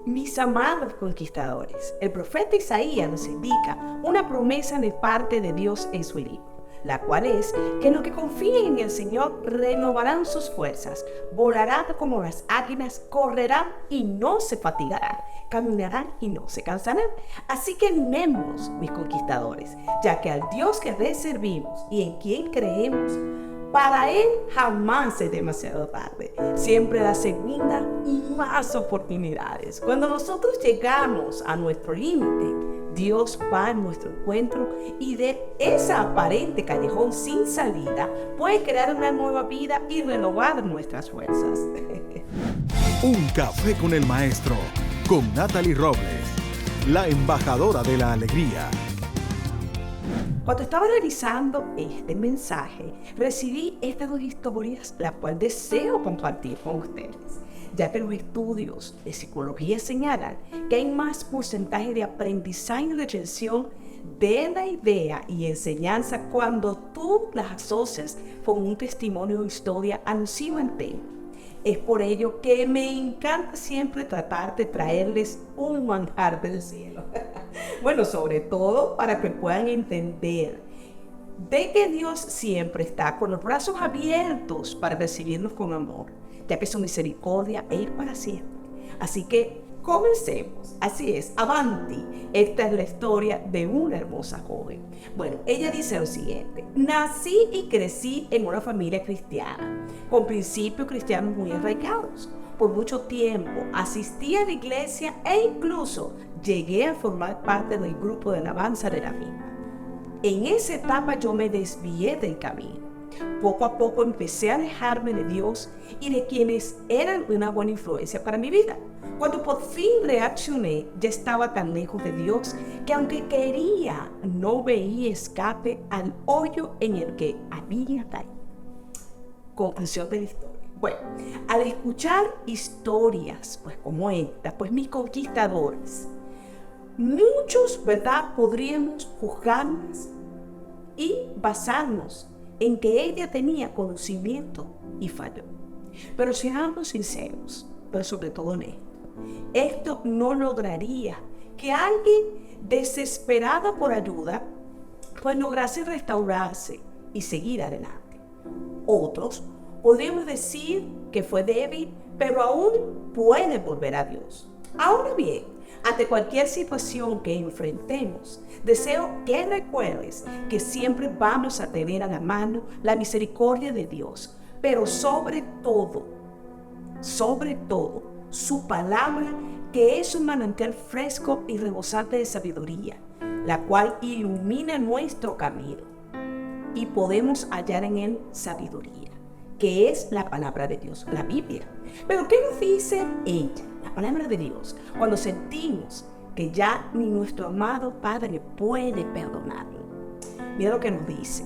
Mis amados conquistadores, el profeta Isaías nos indica una promesa de parte de Dios en su libro, la cual es que los que confíen en el Señor renovarán sus fuerzas, volarán como las águilas, correrán y no se fatigarán, caminarán y no se cansarán. Así que animémonos, mis conquistadores, ya que al Dios que le servimos y en quien creemos, para Él jamás es demasiado tarde. Siempre da segunda y más oportunidades. Cuando nosotros llegamos a nuestro límite, Dios va a nuestro encuentro y de esa aparente callejón sin salida puede crear una nueva vida y renovar nuestras fuerzas. Un café con el maestro, con Natalie Robles, la embajadora de la alegría. Cuando estaba realizando este mensaje, recibí estas dos historias, las cuales deseo compartir con ustedes, ya que los estudios de psicología señalan que hay más porcentaje de aprendizaje y retención de la idea y enseñanza cuando tú las asocias con un testimonio o historia alusiva al tema. Es por ello que me encanta siempre tratar de traerles un manjar del cielo. Bueno, sobre todo para que puedan entender de que Dios siempre está con los brazos abiertos para recibirnos con amor, ya que su misericordia es para siempre. Así que comencemos. Así es, avanti. Esta es la historia de una hermosa joven. Bueno, ella dice lo siguiente: nací y crecí en una familia cristiana, con principios cristianos muy arraigados. Por mucho tiempo asistí a la iglesia e incluso llegué a formar parte del grupo de alabanza de la misma. En esa etapa yo me desvié del camino. Poco a poco empecé a alejarme de Dios y de quienes eran una buena influencia para mi vida. Cuando por fin reaccioné, ya estaba tan lejos de Dios que aunque quería, no veía escape al hoyo en el que había caído. Conclusión de la historia. Bueno, al escuchar historias como esta, mis conquistadores, muchos, ¿verdad?, podríamos juzgarnos y basarnos en que ella tenía conocimiento y falló. Pero seamos sinceros, pero sobre todo honestos, esto no lograría que alguien desesperado por ayuda lograse restaurarse y seguir adelante. Otros podríamos decir que fue débil, pero aún puede volver a Dios. Ahora bien, ante cualquier situación que enfrentemos, deseo que recuerdes que siempre vamos a tener a la mano la misericordia de Dios, pero sobre todo, su palabra, que es un manantial fresco y rebosante de sabiduría, la cual ilumina nuestro camino y podemos hallar en él sabiduría, que es la palabra de Dios, la Biblia. Pero ¿qué nos dice ella, la palabra de Dios, cuando sentimos que ya ni nuestro amado Padre puede perdonarlo? Mira lo que nos dice: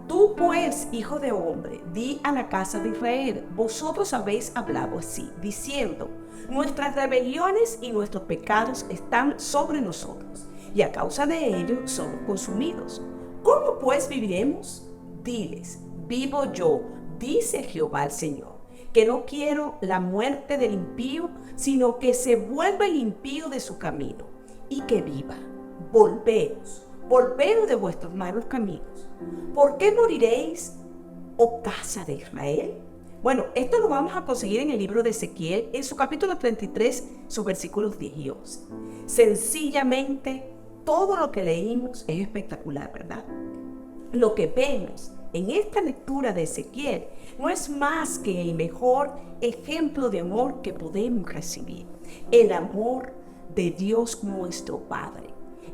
tú pues, hijo de hombre, di a la casa de Israel, vosotros habéis hablado así, diciendo: nuestras rebeliones y nuestros pecados están sobre nosotros, y a causa de ello somos consumidos. ¿Cómo pues viviremos? Diles: vivo yo, dice Jehová el Señor, que no quiero la muerte del impío, sino que se vuelva el impío de su camino, y que viva. Volveos de vuestros malos caminos. ¿Por qué moriréis, oh casa de Israel? Bueno, esto lo vamos a conseguir en el libro de Ezequiel, en su capítulo 33, sus versículos 10 y 11. Sencillamente, todo lo que leímos es espectacular, ¿verdad? Lo que vemos en esta lectura de Ezequiel no es más que el mejor ejemplo de amor que podemos recibir. El amor de Dios nuestro Padre.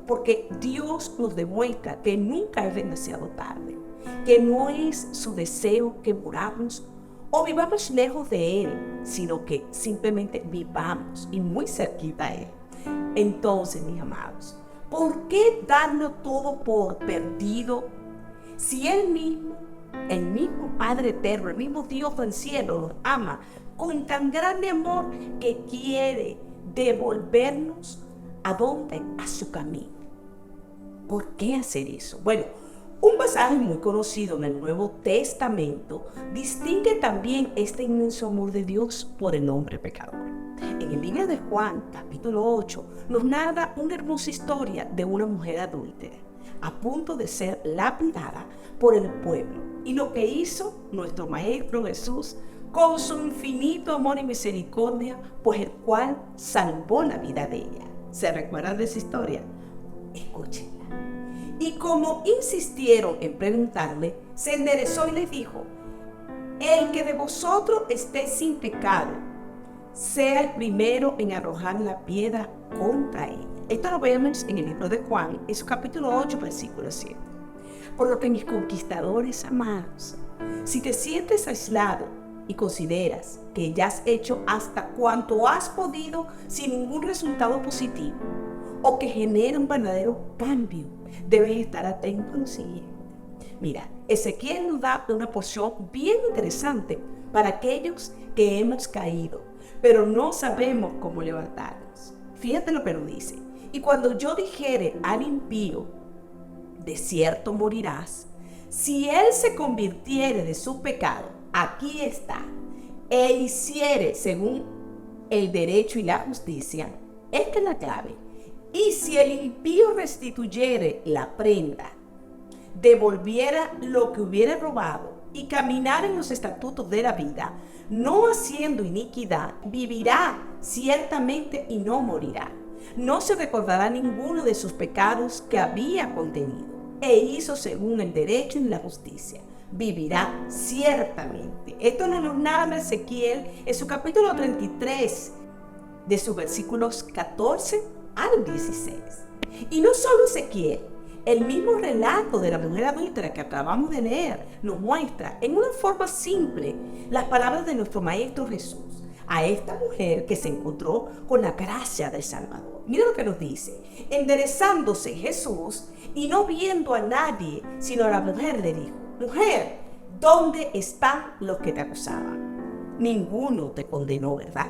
Porque Dios nos demuestra que nunca es demasiado tarde, que no es su deseo que muramos o vivamos lejos de Él, sino que simplemente vivamos y muy cerquita a Él. Entonces, mis amados, ¿por qué darlo todo por perdido si Él mismo, el mismo Padre eterno, el mismo Dios del cielo nos ama con tan grande amor que quiere devolvernos a dónde? A su camino? ¿Por qué hacer eso? Bueno, un pasaje muy conocido en el Nuevo Testamento distingue también este inmenso amor de Dios por el hombre pecador. En el libro de Juan, capítulo capítulo 8, nos narra una hermosa historia de una mujer adúltera, a punto de ser lapidada por el pueblo. Y lo que hizo nuestro Maestro Jesús con su infinito amor y misericordia, pues el cual salvó la vida de ella. ¿Se recuerdan de esa historia? Escúchenla. Y como insistieron en preguntarle, se enderezó y les dijo: el que de vosotros esté sin pecado, sea el primero en arrojar la piedra contra ella. Esto lo vemos en el libro de Juan, en su capítulo 8, versículo 7. Por lo que, mis conquistadores amados, si te sientes aislado y consideras que ya has hecho hasta cuanto has podido sin ningún resultado positivo, o que genera un verdadero cambio, debes estar atento a lo siguiente. Mira, Ezequiel nos da una porción bien interesante para aquellos que hemos caído, pero no sabemos cómo levantarnos. Fíjate lo que nos dice: y cuando yo dijere al impío, de cierto morirás, si él se convirtiere de su pecado, aquí está, e hiciere según el derecho y la justicia, esta es la clave. Y si el impío restituyere la prenda, devolviera lo que hubiera robado y caminara en los estatutos de la vida, no haciendo iniquidad, vivirá ciertamente y no morirá. No se recordará ninguno de sus pecados que había contenido, e hizo según el derecho y la justicia, vivirá ciertamente. Esto nos lo narra Ezequiel en su capítulo 33, de sus versículos 14 al 16. Y no solo Ezequiel, el mismo relato de la mujer adúltera que acabamos de leer nos muestra en una forma simple las palabras de nuestro Maestro Jesús a esta mujer que se encontró con la gracia del Salvador. Mira lo que nos dice: enderezándose Jesús y no viendo a nadie sino a la mujer, le dijo: mujer, ¿dónde están los que te acusaban? Ninguno te condenó, ¿verdad?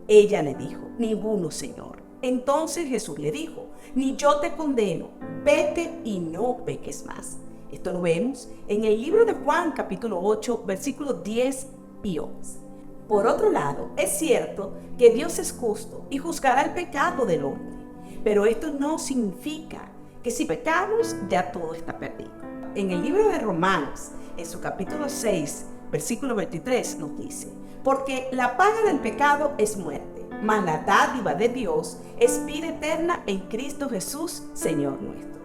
Ella le dijo: ninguno, Señor. Entonces Jesús le dijo: ni yo te condeno, vete y no peques más. Esto lo vemos en el libro de Juan, capítulo 8, versículos 10 y 11. Por otro lado, es cierto que Dios es justo y juzgará el pecado del hombre, pero esto no significa que si pecamos ya todo está perdido. En el libro de Romanos, en su capítulo 6, versículo 23, nos dice: porque la paga del pecado es muerte, mas la dádiva de Dios es vida eterna en Cristo Jesús, Señor nuestro.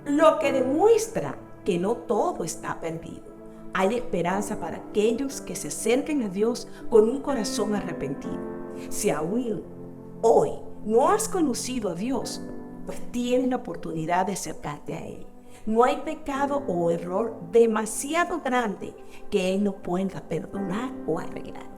Lo que demuestra que no todo está perdido. Hay esperanza para aquellos que se acerquen a Dios con un corazón arrepentido. Si aún hoy no has conocido a Dios, pues tienes la oportunidad de acercarte a Él. No hay pecado o error demasiado grande que Él no pueda perdonar o arreglar.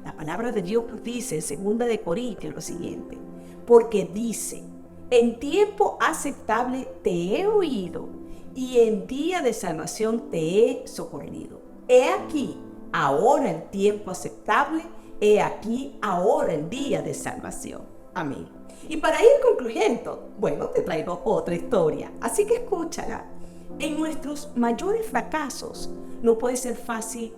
La palabra de Dios nos dice en 2 Corintios lo siguiente: porque dice, en tiempo aceptable te he oído, y en día de salvación te he socorrido. He aquí, ahora el tiempo aceptable, he aquí, ahora el día de salvación. Amén. Y para ir concluyendo, bueno, te traigo otra historia, así que escúchala. En nuestros mayores fracasos no puede ser fácil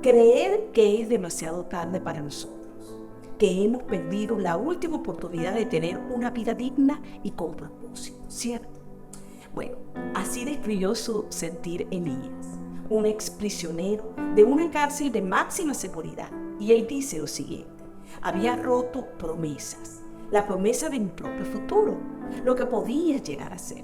creer que es demasiado tarde para nosotros, que hemos perdido la última oportunidad de tener una vida digna y con propósito, ¿cierto? Bueno, así describió su sentir Elías, un ex prisionero de una cárcel de máxima seguridad. Y él dice lo siguiente: había roto promesas, la promesa de mi propio futuro, lo que podía llegar a ser.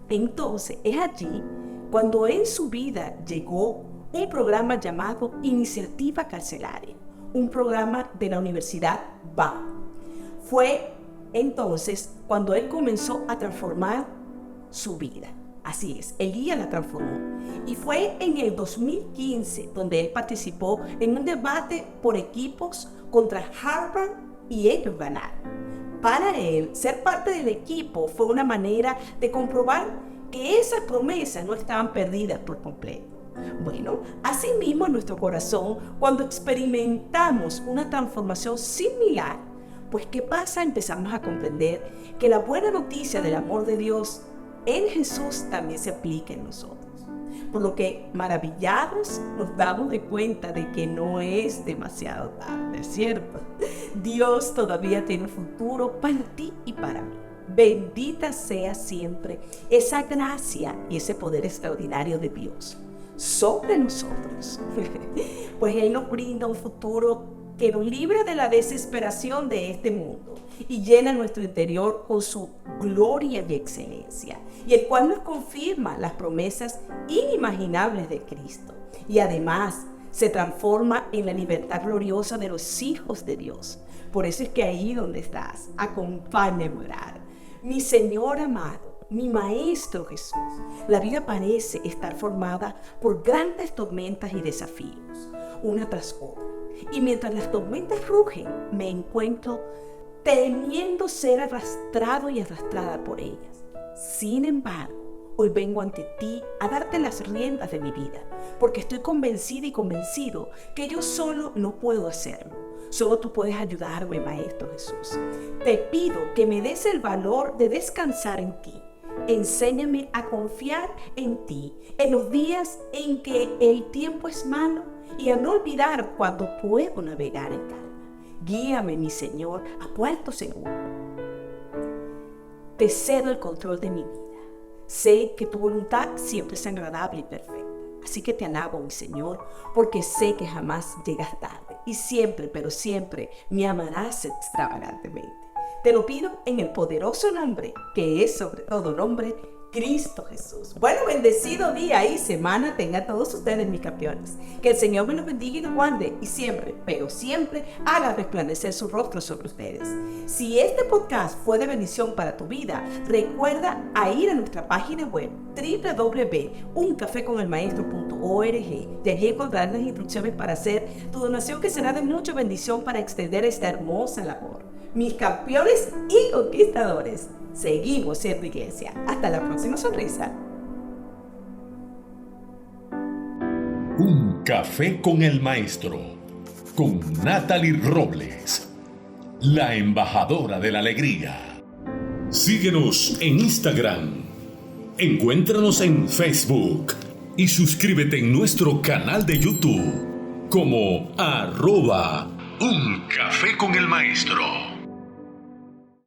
Entonces es allí cuando en su vida llegó un programa llamado Iniciativa Carcelaria, un programa de la Universidad BA. Fue entonces cuando él comenzó a transformar su vida. Así es, Elías la transformó. Y fue en el 2015 donde él participó en un debate por equipos contra Harvard y ellos ganaron. Para él, ser parte del equipo fue una manera de comprobar que esas promesas no estaban perdidas por completo. Bueno, así mismo en nuestro corazón, cuando experimentamos una transformación similar, pues ¿qué pasa? Empezamos a comprender que la buena noticia del amor de Dios en Jesús también se aplica en nosotros. por lo que maravillados nos damos de cuenta de que no es demasiado tarde, ¿cierto? Dios todavía tiene un futuro para ti y para mí. Bendita sea siempre esa gracia y ese poder extraordinario de Dios sobre nosotros, pues Él nos brinda un futuro que nos libra de la desesperación de este mundo y llena nuestro interior con su gloria y excelencia, y el cual nos confirma las promesas inimaginables de Cristo, y además se transforma en la libertad gloriosa de los hijos de Dios. Por eso es que ahí donde estás, acompáñame a orar. Mi Señor amado, mi Maestro Jesús, la vida parece estar formada por grandes tormentas y desafíos, una tras otra. Y mientras las tormentas rugen, me encuentro temiendo ser arrastrado y arrastrada por ellas. Sin embargo, hoy vengo ante ti a darte las riendas de mi vida, porque estoy convencida y convencido que yo solo no puedo hacerlo. Solo tú puedes ayudarme, Maestro Jesús. Te pido que me des el valor de descansar en ti. Enséñame a confiar en ti en los días en que el tiempo es malo y a no olvidar cuando puedo navegar en calma. Guíame, mi Señor, a puerto seguro. Te cedo el control de mi vida. Sé que tu voluntad siempre es agradable y perfecta. Así que te alabo, mi Señor, porque sé que jamás llegas tarde y siempre, pero siempre me amarás extravagantemente. Te lo pido en el poderoso nombre, que es sobre todo nombre, Cristo Jesús. Bueno, bendecido día y semana tengan todos ustedes, mis campeones. Que el Señor me los bendiga y los guarde y siempre, pero siempre haga resplandecer su rostro sobre ustedes. Si este podcast fue de bendición para tu vida, recuerda a ir a nuestra página web www.uncafeconelmaestro.org y allí encontrarás las instrucciones para hacer tu donación, que será de mucha bendición para extender esta hermosa labor. Mis campeones y conquistadores, seguimos siendo iglesia. Hasta la próxima sonrisa. Un café con el maestro, con Natalie Robles, la embajadora de la alegría. Síguenos en Instagram, encuéntranos en Facebook y suscríbete en nuestro canal de YouTube como @Un Café con el Maestro.